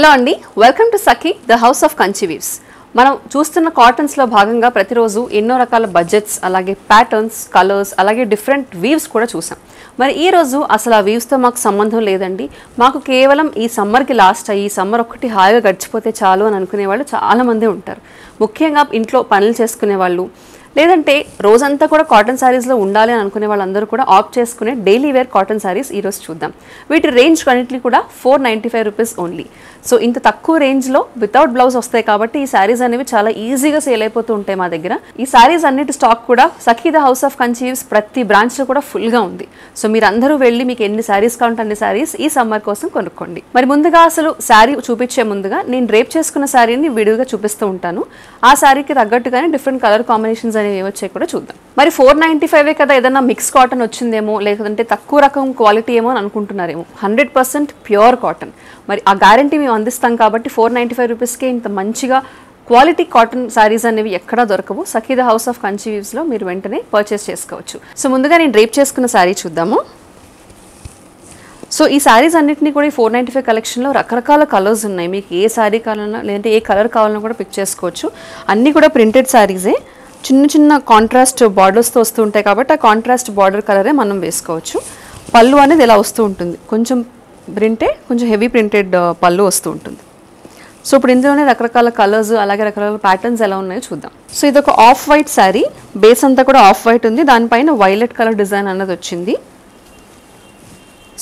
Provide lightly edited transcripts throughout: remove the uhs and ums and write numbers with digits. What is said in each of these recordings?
Hello అండి, welcome to Sakhi the house of Kanchi weaves. మనం చూస్తున్న కాటన్స్లో భాగంగా ప్రతిరోజు ఎన్నో రకాల బడ్జెట్స్, అలాగే ప్యాటర్న్స్, కలర్స్, అలాగే డిఫరెంట్ వీవ్స్ కూడా చూసాం. మరి ఈరోజు అసలు ఆ వీవ్స్తో మాకు సంబంధం లేదండి, మాకు కేవలం ఈ సమ్మర్కి లాస్ట్ అయ్యి సమ్మర్ ఒక్కటి హాయిగా గడిచిపోతే చాలు అని అనుకునే వాళ్ళు చాలామంది ఉంటారు. ముఖ్యంగా ఇంట్లో పనులు చేసుకునే వాళ్ళు, లేదంటే రోజంతా కూడా కాటన్ శారీస్లో ఉండాలి అని అనుకునే వాళ్ళందరూ కూడా ఆప్ట్ చేసుకునే డైలీ వేర్ కాటన్ శారీస్ ఈరోజు చూద్దాం. వీటి రేంజ్ అన్నింటినీ కూడా 495 రూపీస్ ఓన్లీ. సో ఇంత తక్కువ రేంజ్లో వితౌట్ బ్లౌజ్ వస్తాయి కాబట్టి ఈ శారీస్ అనేవి చాలా ఈజీగా సేల్ అయిపోతూ ఉంటాయి మా దగ్గర. ఈ శారీస్ అన్నిటి స్టాక్ కూడా Sakhi the house of Kanchi weaves ప్రతి బ్రాంచ్లో కూడా ఫుల్గా ఉంది. సో మీరు అందరూ వెళ్ళి మీకు ఎన్ని శారీస్ కావాలంటే అన్ని శారీస్ ఈ సమ్మర్ కోసం కొనుక్కోండి. మరి ముందుగా అసలు శారీ చూపించే ముందుగా నేను రేప్ చేసుకున్న శారీని వీడియోగా చూపిస్తూ ఉంటాను. ఆ శారీకి తగ్గట్టుగానే డిఫరెంట్ కలర్ కాంబినేషన్స్ అనేవి ఏమొచ్చాయి కూడా చూద్దాం. మరి 495 కదా, ఏదైనా మిక్స్ కాటన్ వచ్చిందేమో, లేదంటే తక్కువ రకం క్వాలిటీ ఏమో అని అనుకుంటున్నారేమో. 100% ప్యూర్ కాటన్. మరి ఆ గ్యారంటీ మేము అందిస్తాం కాబట్టి 495 రూపీస్కే ఇంత మంచిగా క్వాలిటీ కాటన్ శారీస్ అనేవి ఎక్కడా దొరకవు. సఖీ ద హౌస్ ఆఫ్ కంచి వీవ్స్లో మీరు వెంటనే పర్చేస్ చేసుకోవచ్చు. సో ముందుగా నేను డ్రేప్ చేసుకున్న శారీ చూద్దాము. సో ఈ శారీస్ అన్నింటినీ కూడా ఈ 495 కలెక్షన్లో రకరకాల కలర్స్ ఉన్నాయి. మీకు ఏ శారీ కావాలన్నా లేదంటే ఏ కలర్ కావాలన్నా కూడా పిక్ చేసుకోవచ్చు. అన్నీ కూడా ప్రింటెడ్ శారీసే. చిన్న చిన్న కాంట్రాస్ట్ బార్డర్స్తో వస్తూ ఉంటాయి కాబట్టి ఆ కాంట్రాస్ట్ బార్డర్ కలరే మనం వేసుకోవచ్చు. పళ్ళు అనేది ఇలా వస్తూ ఉంటుంది, కొంచెం ప్రింటెడ్, కొంచెం హెవీ ప్రింటెడ్ పళ్ళు వస్తూ ఉంటుంది. సో ఇప్పుడు ఇందులోనే రకరకాల కలర్స్, అలాగే రకరకాల ప్యాటర్న్స్ ఎలా ఉన్నాయో చూద్దాం. సో ఇది ఒక ఆఫ్ వైట్ శారీ, బేస్ అంతా కూడా ఆఫ్ వైట్ ఉంది, దానిపైన వైలెట్ కలర్ డిజైన్ అన్నది వచ్చింది.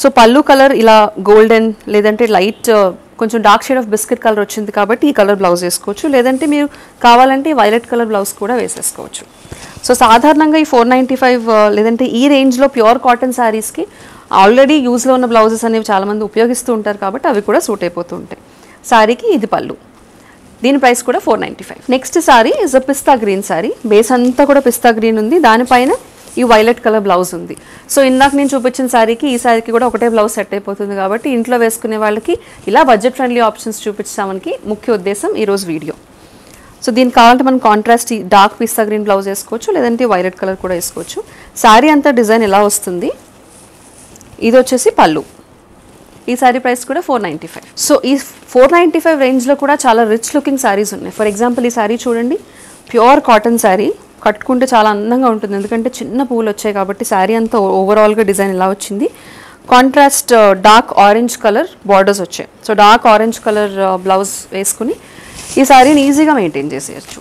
సో పళ్ళు కలర్ ఇలా గోల్డెన్, లేదంటే లైట్ కొంచెం dark shade of biscuit colour వచ్చింది కాబట్టి ఈ కలర్ బ్లౌజ్ వేసుకోవచ్చు, లేదంటే మీరు కావాలంటే వైలెట్ కలర్ బ్లౌజ్ కూడా వేసేసుకోవచ్చు. సో సాధారణంగా ఈ 495 లేదంటే ఈ రేంజ్లో ప్యూర్ కాటన్ శారీస్కి ఆల్రెడీ యూజ్లో ఉన్న బ్లౌజెస్ అనేవి చాలామంది ఉపయోగిస్తూ ఉంటారు కాబట్టి అవి కూడా సూట్ అయిపోతూ ఉంటాయి. శారీకి ఇది పళ్ళు, దీని ప్రైస్ కూడా 495. Next sari is a pista green sari. Base అంతా కూడా పిస్తా గ్రీన్ ఉంది, దానిపైన ఈ వైలెట్ కలర్ బ్లౌజ్ ఉంది. సో ఇందాక నేను చూపించిన శారీకి ఈ శారీకి కూడా ఒకటే బ్లౌజ్ సెట్ అయిపోతుంది కాబట్టి ఇంట్లో వేసుకునే వాళ్ళకి ఇలా బడ్జెట్ ఫ్రెండ్లీ ఆప్షన్స్ చూపించామని ముఖ్య ఉద్దేశం ఈరోజు వీడియో. సో దీనికి కావాలంటే మనం కాంట్రాస్ట్ డార్క్ పిస్తా గ్రీన్ బ్లౌజ్ వేసుకోవచ్చు, లేదంటే వైలెట్ కలర్ కూడా వేసుకోవచ్చు. శారీ అంతా డిజైన్ ఎలా వస్తుంది, ఇది వచ్చేసి పళ్ళు. ఈ శారీ ప్రైస్ కూడా 495. సో ఈ 495 రేంజ్లో కూడా చాలా రిచ్ లుకింగ్ శారీస్ ఉన్నాయి. ఫర్ ఎగ్జాంపుల్ ఈ శారీ చూడండి, ప్యూర్ కాటన్ శారీ, కట్టుకుంటే చాలా అందంగా ఉంటుంది ఎందుకంటే చిన్న పువ్వులు వచ్చాయి కాబట్టి. శారీ అంతా ఓవరాల్గా డిజైన్ ఇలా వచ్చింది. Contrast dark orange colour borders వచ్చాయి. So dark orange colour blouse వేసుకుని ఈ శారీని ఈజీగా మెయింటైన్ చేసేయచ్చు.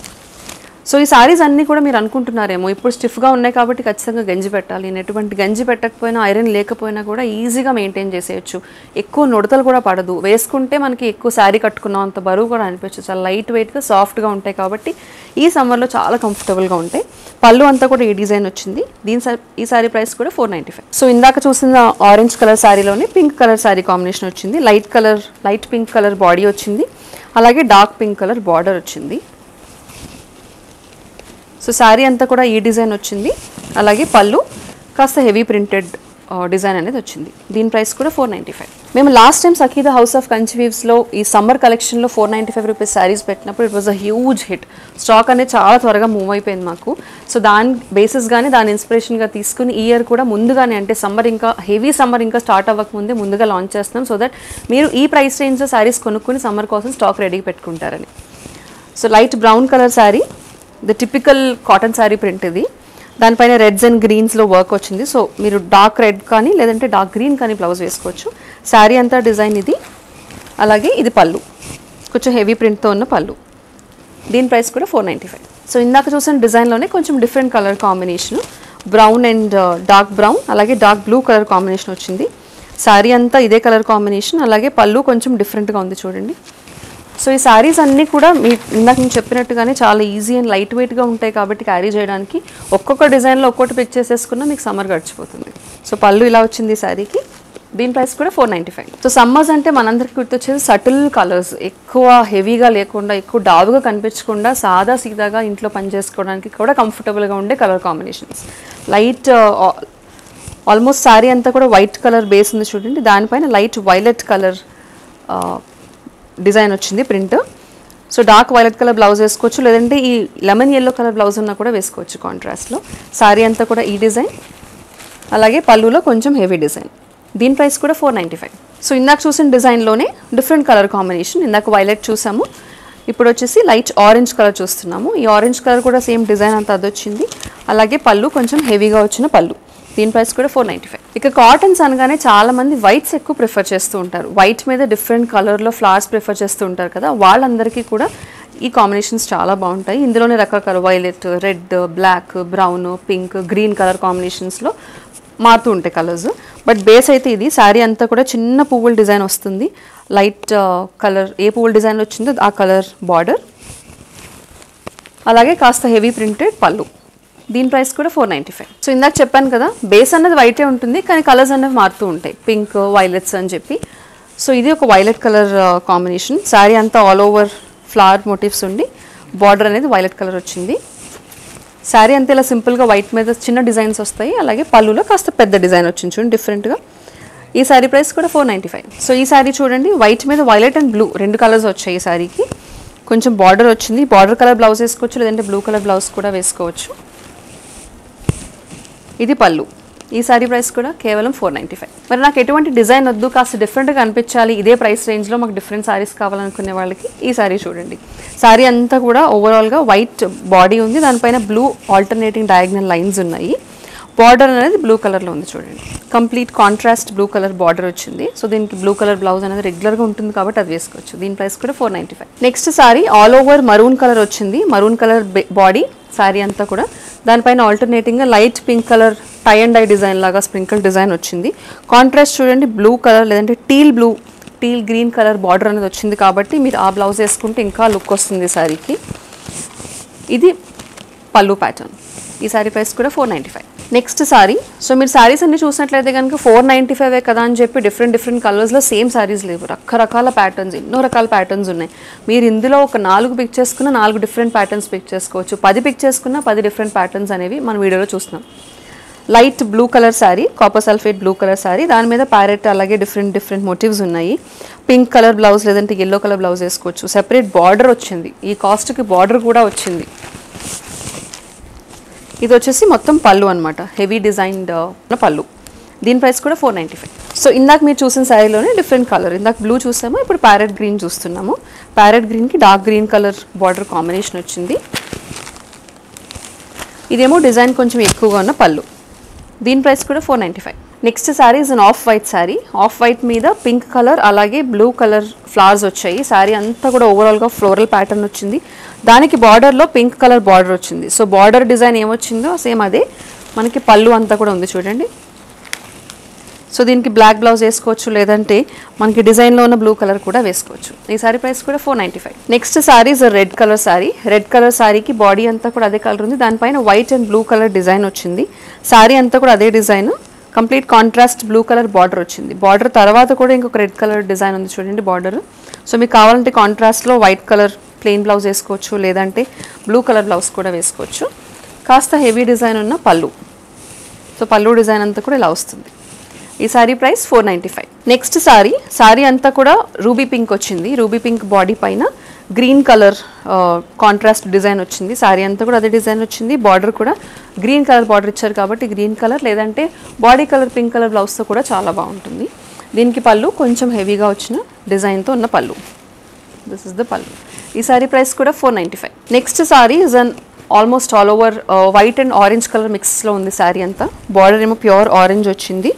సో ఈ శారీస్ అన్నీ కూడా మీరు అనుకుంటున్నారేమో ఇప్పుడు స్టిఫ్గా ఉన్నాయి కాబట్టి ఖచ్చితంగా గంజి పెట్టాలి. నేను ఎటువంటి గంజి పెట్టకపోయినా, ఐరన్ లేకపోయినా కూడా ఈజీగా మెయింటైన్ చేసేయచ్చు. ఎక్కువ నుడతలు కూడా పడదు, వేసుకుంటే మనకి ఎక్కువ శారీ కట్టుకున్నాం అంత బరువు కూడా అనిపించదు. చాలా లైట్ వెయిట్గా సాఫ్ట్గా ఉంటాయి కాబట్టి ఈ సమ్మర్లో చాలా కంఫర్టబుల్గా ఉంటాయి. పళ్ళు అంతా కూడా ఈ డిజైన్ వచ్చింది. ఈ శారీ ప్రైస్ కూడా 495. సో ఇందాక చూసిన ఆరెంజ్ కలర్ శారీలోనే పింక్ కలర్ శారీ కాంబినేషన్ వచ్చింది. లైట్ పింక్ కలర్ బాడీ వచ్చింది, అలాగే డార్క్ పింక్ కలర్ బార్డర్ వచ్చింది. సో శారీ అంతా కూడా ఈ డిజైన్ వచ్చింది, అలాగే పళ్ళు కాస్త హెవీ ప్రింటెడ్ డిజైన్ అనేది వచ్చింది. దీని ప్రైస్ కూడా 495. మేము last time Sakhi the house of Kanchi వీవ్స్లో ఈ సమ్మర్ కలెక్షన్లో 495 రూపీస్ శారీస్ పెట్టినప్పుడు it was a huge hit. Stock అనేది చాలా త్వరగా మూవ్ అయిపోయింది మాకు. సో దాని బేసిస్గానే, దాని ఇన్స్పిరేషన్గా తీసుకుని ఈ ఇయర్ కూడా ముందుగానే, అంటే సమ్మర్ ఇంకా హెవీ సమ్మర్ ఇంకా స్టార్ట్ అవ్వకముందే ముందుగా లాంచ్ చేస్తున్నాం. సో దట్ మీరు ఈ ప్రైస్ రేంజ్లో శారీస్ కొనుక్కుని సమ్మర్ కోసం స్టాక్ రెడీగా పెట్టుకుంటారని. So light brown colour sari, the typical cotton sari print ఇది. దానిపైన రెడ్స్ అండ్ గ్రీన్స్లో వర్క్ వచ్చింది. సో మీరు డార్క్ రెడ్ కానీ లేదంటే డార్క్ గ్రీన్ కానీ బ్లౌజ్ వేసుకోవచ్చు. శారీ అంతా డిజైన్ ఇది, అలాగే ఇది పళ్ళు, కొంచెం హెవీ ప్రింట్తో ఉన్న పళ్ళు. దీని ప్రైస్ కూడా 495. సో ఇందాక చూసిన డిజైన్లోనే కొంచెం different colour combination, brown and dark brown, అలాగే డార్క్ బ్లూ కలర్ కాంబినేషన్ వచ్చింది. శారీ అంతా ఇదే కలర్ కాంబినేషన్, అలాగే పళ్ళు కొంచెం డిఫరెంట్గా ఉంది చూడండి. సో ఈ శారీస్ అన్నీ కూడా ఇందాక నేను చెప్పినట్టుగానే చాలా ఈజీ అండ్ లైట్ వెయిట్గా ఉంటాయి కాబట్టి క్యారీ చేయడానికి ఒక్కొక్క డిజైన్లో ఒక్కొక్కటి పిక్ చేసేసుకున్నా మీకు సమ్మర్ గడిచిపోతుంది. సో పళ్ళు ఇలా వచ్చింది ఈ శారీకి. దీని ప్రైస్ కూడా 495. సో సమ్మర్స్ అంటే మనందరికి గుర్తొచ్చేది సటిల్ కలర్స్, ఎక్కువ హెవీగా లేకుండా, ఎక్కువ డావుగా కనిపించకుండా సాదా సీదాగా ఇంట్లో పని చేసుకోవడానికి కూడా కంఫర్టబుల్గా ఉండే colour combinations. Light almost sari అంతా కూడా వైట్ కలర్ బేస్ ఉంది చూడండి, దానిపైన లైట్ వైలెట్ కలర్ డిజైన్ వచ్చింది print. So dark violet colour blouse వేసుకోవచ్చు, లేదంటే ఈ లెమన్ ఎల్లో కలర్ బ్లౌజ్ ఉన్నా కూడా వేసుకోవచ్చు కాంట్రాస్ట్లో. శారీ అంతా కూడా ఈ డిజైన్, అలాగే పళ్ళులో కొంచెం హెవీ డిజైన్. దీని ప్రైస్ కూడా 495. సో ఇందాక చూసిన డిజైన్లోనే డిఫరెంట్ కలర్ కాంబినేషన్. ఇందాక వైలెట్ చూసాము, ఇప్పుడు వచ్చేసి లైట్ ఆరెంజ్ కలర్ చూస్తున్నాము. ఈ ఆరెంజ్ కలర్ కూడా సేమ్ డిజైన్ అంతా అది వచ్చింది. అలాగే పళ్ళు కొంచెం హెవీగా వచ్చిన పళ్ళు. దీని ప్రైస్ కూడా 495. ఇక కాటన్స్ అనగానే చాలామంది వైట్స్ ఎక్కువ ప్రిఫర్ చేస్తూ ఉంటారు. వైట్ మీద డిఫరెంట్ కలర్లో ఫ్లవర్స్ ప్రిఫర్ చేస్తూ ఉంటారు కదా, వాళ్ళందరికీ కూడా ఈ కాంబినేషన్స్ చాలా బాగుంటాయి. ఇందులోనే రకరకాల violet, red, black, brown, pink, green colour కాంబినేషన్స్లో మారుతూ ఉంటాయి కలర్స్. బట్ బేస్ అయితే ఇది. శారీ అంతా కూడా చిన్న పువ్వుల డిజైన్ వస్తుంది. లైట్ కలర్ ఏ పువ్వుల డిజైన్ వచ్చిందో ఆ కలర్ బార్డర్, అలాగే కాస్త హెవీ ప్రింటెడ్ పళ్ళు. దీని ప్రైస్ కూడా 495. సో ఇందాక చెప్పాను కదా, బేస్ అన్నది వైటే ఉంటుంది కానీ కలర్స్ అనేవి మారుతూ ఉంటాయి, పింక్, వైలెట్స్ అని చెప్పి. సో ఇది ఒక వైలెట్ కలర్ కాంబినేషన్. శారీ అంతా ఆల్ ఓవర్ ఫ్లవర్ మోటివ్స్ ఉండి బార్డర్ అనేది వైలెట్ కలర్ వచ్చింది. శారీ అంతా ఇలా సింపుల్గా వైట్ మీద చిన్న డిజైన్స్ వస్తాయి. అలాగే పళ్ళులో కాస్త పెద్ద డిజైన్ వచ్చింది చూడండి డిఫరెంట్గా. ఈ శారీ ప్రైస్ కూడా 495. సో ఈ శారీ చూడండి, వైట్ మీద వైలెట్ అండ్ బ్లూ 2 కలర్స్ వచ్చాయి. ఈ శారీకి కొంచెం బార్డర్ వచ్చింది. బార్డర్ కలర్ బ్లౌజ్ వేసుకోవచ్చు, లేదంటే బ్లూ కలర్ బ్లౌజ్ కూడా వేసుకోవచ్చు. ఇది పళ్ళు. ఈ శారీ ప్రైస్ కూడా కేవలం 495. మరి నాకు ఎటువంటి డిజైన్ వద్దు, కాస్త డిఫరెంట్గా అనిపించాలి, ఇదే ప్రైస్ రేంజ్లో మాకు డిఫరెంట్ శారీస్ కావాలనుకునే వాళ్ళకి ఈ శారీ చూడండి. శారీ అంతా కూడా ఓవరాల్గా వైట్ బాడీ ఉంది, దానిపైన బ్లూ ఆల్టర్నేటింగ్ డయాగ్నల్ లైన్స్ ఉన్నాయి. బార్డర్ అనేది బ్లూ కలర్లో ఉంది చూడండి. Complete contrast blue colour border వచ్చింది. సో దీనికి బ్లూ కలర్ బ్లౌజ్ అనేది రెగ్యులర్గా ఉంటుంది కాబట్టి అది వేసుకోవచ్చు. దీని ప్రైస్ కూడా 495. Next sari all over maroon colour వచ్చింది. మరూన్ కలర్ బాడీ శారీ అంతా కూడా, దానిపైన ఆల్టర్నేటింగ్గా light pink colour tie and dye design లాగా స్ప్రింకిల్ డిజైన్ వచ్చింది. కాంట్రాస్ట్ చూడండి బ్లూ కలర్, లేదంటే టీల్ గ్రీన్ కలర్ బార్డర్ అనేది వచ్చింది కాబట్టి మీరు ఆ బ్లౌజ్ వేసుకుంటే ఇంకా లుక్ వస్తుంది శారీకి. ఇది పళ్ళు ప్యాటర్న్. ఈ శారీ ప్రైస్ కూడా 495. నెక్స్ట్ శారీ. సో మీరు శారీస్ అన్ని చూసినట్లయితే కనుక 495 కదా అని చెప్పి డిఫరెంట్ కలర్స్లో సేమ్ శారీస్ లేవు. రకరకాల ప్యాటర్న్స్, ఎన్నో రకాల ప్యాటర్న్స్ ఉన్నాయి. మీరు ఇందులో ఒక 4 పిక్ చేసుకున్న 4 డిఫరెంట్ ప్యాటర్న్స్ పిక్ చేసుకోవచ్చు. 10 పిక్ చేసుకున్న 10 డిఫరెంట్ ప్యాటర్న్స్ అనేవి మన వీడియోలో చూస్తున్నాం. Light blue colour sari, copper sulphate blue colour sari, దాని మీద ప్యారెట్ అలాగే డిఫరెంట్ మోటివ్స్ ఉన్నాయి. పింక్ కలర్ బ్లౌజ్ లేదంటే ఎల్లో కలర్ బ్లౌజ్ వేసుకోవచ్చు. సెపరేట్ బార్డర్ వచ్చింది. ఈ కాస్ట్కి బార్డర్ కూడా వచ్చింది. ఇది వచ్చేసి మొత్తం పళ్ళు అనమాట, హెవీ డిజైన్డ్ పళ్ళు. దీని ప్రైస్ కూడా 495. సో ఇందాక మీరు చూసిన శారీలోనే డిఫరెంట్ కలర్, ఇందాక బ్లూ చూసాము, ఇప్పుడు ప్యారెట్ గ్రీన్ చూస్తున్నాము. ప్యారెట్ గ్రీన్కి dark green colour border combination వచ్చింది. ఇదేమో డిజైన్ కొంచెం ఎక్కువగా ఉన్న పళ్ళు. దీని ప్రైస్ కూడా 495. Next sari is an off white sari. Off white మీద పింక్ కలర్ అలాగే బ్లూ కలర్ ఫ్లవర్స్ వచ్చాయి. శారీ అంతా కూడా ఓవరాల్గా ఫ్లోరల్ ప్యాటర్న్ వచ్చింది. దానికి బార్డర్లో పింక్ కలర్ బార్డర్ వచ్చింది. సో బార్డర్ డిజైన్ ఏమొచ్చిందో సేమ్ అదే మనకి పళ్ళు అంతా కూడా ఉంది చూడండి. సో దీనికి బ్లాక్ బ్లౌజ్ వేసుకోవచ్చు, లేదంటే మనకి డిజైన్లో ఉన్న బ్లూ కలర్ కూడా వేసుకోవచ్చు. ఈ శారీ ప్రైస్ కూడా 495. Next sari is red colour sari. Red colour శారీకి బాడీ అంతా కూడా అదే కలర్ ఉంది. దానిపైన white and blue colour design వచ్చింది. శారీ అంతా కూడా అదే design, complete contrast blue colour border వచ్చింది. బార్డర్ తర్వాత కూడా ఇంకొక రెడ్ కలర్ డిజైన్ ఉంది చూడండి బార్డర్. సో మీకు కావాలంటే కాంట్రాస్ట్లో వైట్ కలర్ ప్లెయిన్ బ్లౌజ్ వేసుకోవచ్చు, లేదంటే బ్లూ కలర్ బ్లౌజ్ కూడా వేసుకోవచ్చు. కాస్త హెవీ డిజైన్ ఉన్న పళ్ళు. సో పళ్ళు డిజైన్ అంతా కూడా ఇలా వస్తుంది. ఈ శారీ ప్రైస్ 495. నెక్స్ట్ శారీ అంతా కూడా రూబీ పింక్ వచ్చింది. రూబీ పింక్ బాడీ పైన గ్రీన్ కలర్ కాంట్రాస్ట్ డిజైన్ వచ్చింది. శారీ అంతా కూడా అదే డిజైన్ వచ్చింది. బార్డర్ కూడా గ్రీన్ కలర్ బార్డర్ ఇచ్చారు కాబట్టి గ్రీన్ కలర్, లేదంటే బాడీ కలర్ పింక్ కలర్ బ్లౌజ్తో కూడా చాలా బాగుంటుంది. దీనికి పళ్ళు కొంచెం హెవీగా వచ్చిన డిజైన్తో ఉన్న పళ్ళు. దిస్ ఇస్ ద పళ్ళు. ఈ శారీ ప్రైస్ కూడా 495. Next sari is an almost all over white and orange colour మిక్స్లో ఉంది శారీ అంతా. బార్డర్ ఏమో ప్యూర్ ఆరెంజ్ వచ్చింది.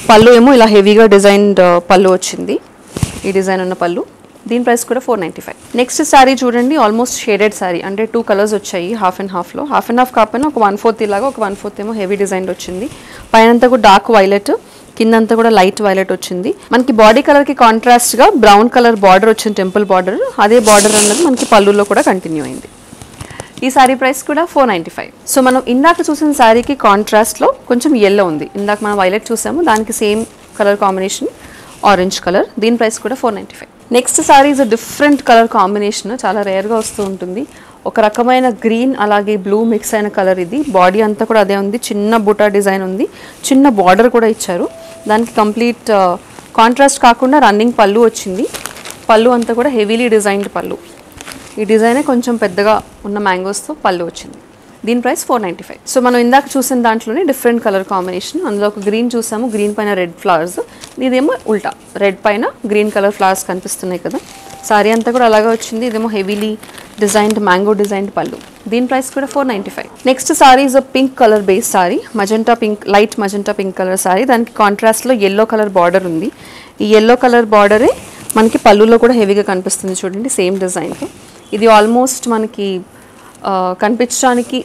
పళ్ళు ఏమో ఇలా హెవీగా డిజైన్డ్ పళ్ళు వచ్చింది. ఈ డిజైన్ ఉన్న పళ్ళు. దీని ప్రైస్ కూడా 495. నెక్స్ట్ శారీ చూడండి, ఆల్మోస్ట్ షేడెడ్ శారీ, అంటే 2 కలర్స్ వచ్చాయి హాఫ్ అండ్ హాఫ్లో. హాఫ్ అండ్ హాఫ్ కాకపోయినా ఒక 1/4 ఇలాగా, ఒక 1/4 ఏమో హెవీ డిజైన్ వచ్చింది. పైనంతా కూడా డార్క్ వైలెట్, కిందంతా కూడా లైట్ వైలెట్ వచ్చింది. మనకి బాడీ కలర్కి కాంట్రాస్ట్గా బ్రౌన్ కలర్ బార్డర్ వచ్చింది, టెంపుల్ బార్డర్. అదే బార్డర్ అన్నది మనకి పళ్ళులో కూడా కంటిన్యూ అయింది. ఈ శారీ ప్రైస్ కూడా 495. సో మనం ఇందాక చూసిన శారీకి కాంట్రాస్ట్లో కొంచెం ఎల్లో ఉంది. ఇందాక మనం వైలెట్ చూసాము, దానికి same colour combination orange colour. దీని ప్రైస్ కూడా 495. Next sari is different colour combination, చాలా రేర్గా వస్తూ ఉంటుంది. ఒక రకమైన గ్రీన్ అలాగే బ్లూ మిక్స్ అయిన కలర్ ఇది. బాడీ అంతా కూడా అదే ఉంది, చిన్న బుటా డిజైన్ ఉంది, చిన్న బార్డర్ కూడా ఇచ్చారు. దానికి కంప్లీట్ కాంట్రాస్ట్ కాకుండా రన్నింగ్ పళ్ళు వచ్చింది. పళ్ళు అంతా కూడా హెవీలీ డిజైన్డ్ పళ్ళు. ఈ డిజైనే కొంచెం పెద్దగా ఉన్న మ్యాంగోస్తో పళ్ళు వచ్చింది. దీని ప్రైస్ 495. సో మనం ఇందాక చూసిన దాంట్లోనే డిఫరెంట్ కలర్ కాంబినేషన్. అందులో ఒక గ్రీన్ చూసాము, గ్రీన్ పైన రెడ్ ఫ్లవర్స్. ఇదేమో ఉల్టా, రెడ్ పైన గ్రీన్ కలర్ ఫ్లవర్స్ కనిపిస్తున్నాయి కదా. సారీ అంతా కూడా అలాగే వచ్చింది. ఇదేమో హెవీలీ డిజైన్డ్ మ్యాంగో డిజైన్డ్ పళ్ళు. దీని ప్రైస్ కూడా 495. Next sorry is pink colour base sorry, magenta pink, light magenta pink colour sorry. దానికి కాంట్రాస్ట్లో ఎల్లో కలర్ బార్డర్ ఉంది. ఈ ఎల్లో కలర్ బార్డరే మనకి పళ్ళులో కూడా హెవీగా కనిపిస్తుంది చూడండి, సేమ్ డిజైన్తో. ఇది ఆల్మోస్ట్ మనకి కనిపించడానికి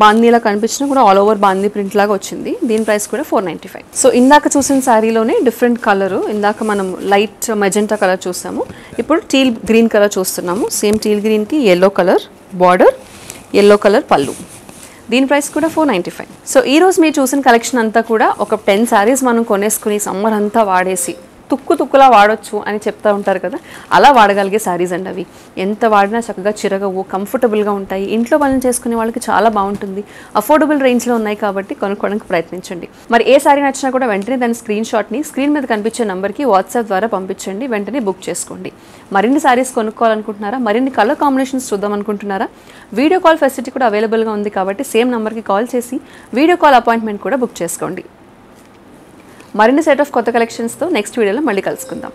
బాందీలా కనిపించినా కూడా ఆల్ ఓవర్ బాందీ ప్రింట్ లాగా వచ్చింది. దీని ప్రైస్ కూడా 495. సో ఇందాక చూసిన శారీలోనే డిఫరెంట్ కలరు. ఇందాక మనం లైట్ మెజెంటా కలర్ చూసాము, ఇప్పుడు టీల్ గ్రీన్ కలర్ చూస్తున్నాము. సేమ్ టీల్ గ్రీన్కి yellow colour border, yellow colour పళ్ళు. దీని ప్రైస్ కూడా 495. సో ఈరోజు మీరు చూసిన కలెక్షన్ అంతా కూడా ఒక 10 శారీస్ మనం కొనేసుకుని సమ్మర్ అంతా వాడేసి తుక్కులా వాడొచ్చు అని చెప్తూ ఉంటారు కదా, అలా వాడగలిగే శారీస్ అండి అవి. ఎంత వాడినా చక్కగా చిరగవు, కంఫర్టబుల్గా ఉంటాయి. ఇంట్లో పనులు చేసుకునే వాళ్ళకి చాలా బాగుంటుంది. అఫోర్డబుల్ రేంజ్లో ఉన్నాయి కాబట్టి కొనుక్కోవడానికి ప్రయత్నించండి. మరి ఏ శారీ నచ్చినా కూడా వెంటనే దాని స్క్రీన్ షాట్ని స్క్రీన్ మీద కనిపించే నెంబర్కి వాట్సాప్ ద్వారా పంపించండి, వెంటనే బుక్ చేసుకోండి. మరిన్ని శారీస్ కొనుక్కోవాలనుకుంటున్నారా, మరిన్ని కలర్ కాంబినేషన్స్ చూద్దాం అనుకుంటున్నారా, వీడియో కాల్ ఫెసిలిటీ కూడా అవైలబుల్గా ఉంది కాబట్టి సేమ్ నెంబర్కి కాల్ చేసి వీడియో కాల్ అపాయింట్మెంట్ కూడా బుక్ చేసుకోండి. మరిన్ని సెట్ ఆఫ్ కొత్త కలెక్షన్స్తో నెక్స్ట్ వీడియోలో మళ్ళీ కలుసుకుందాం.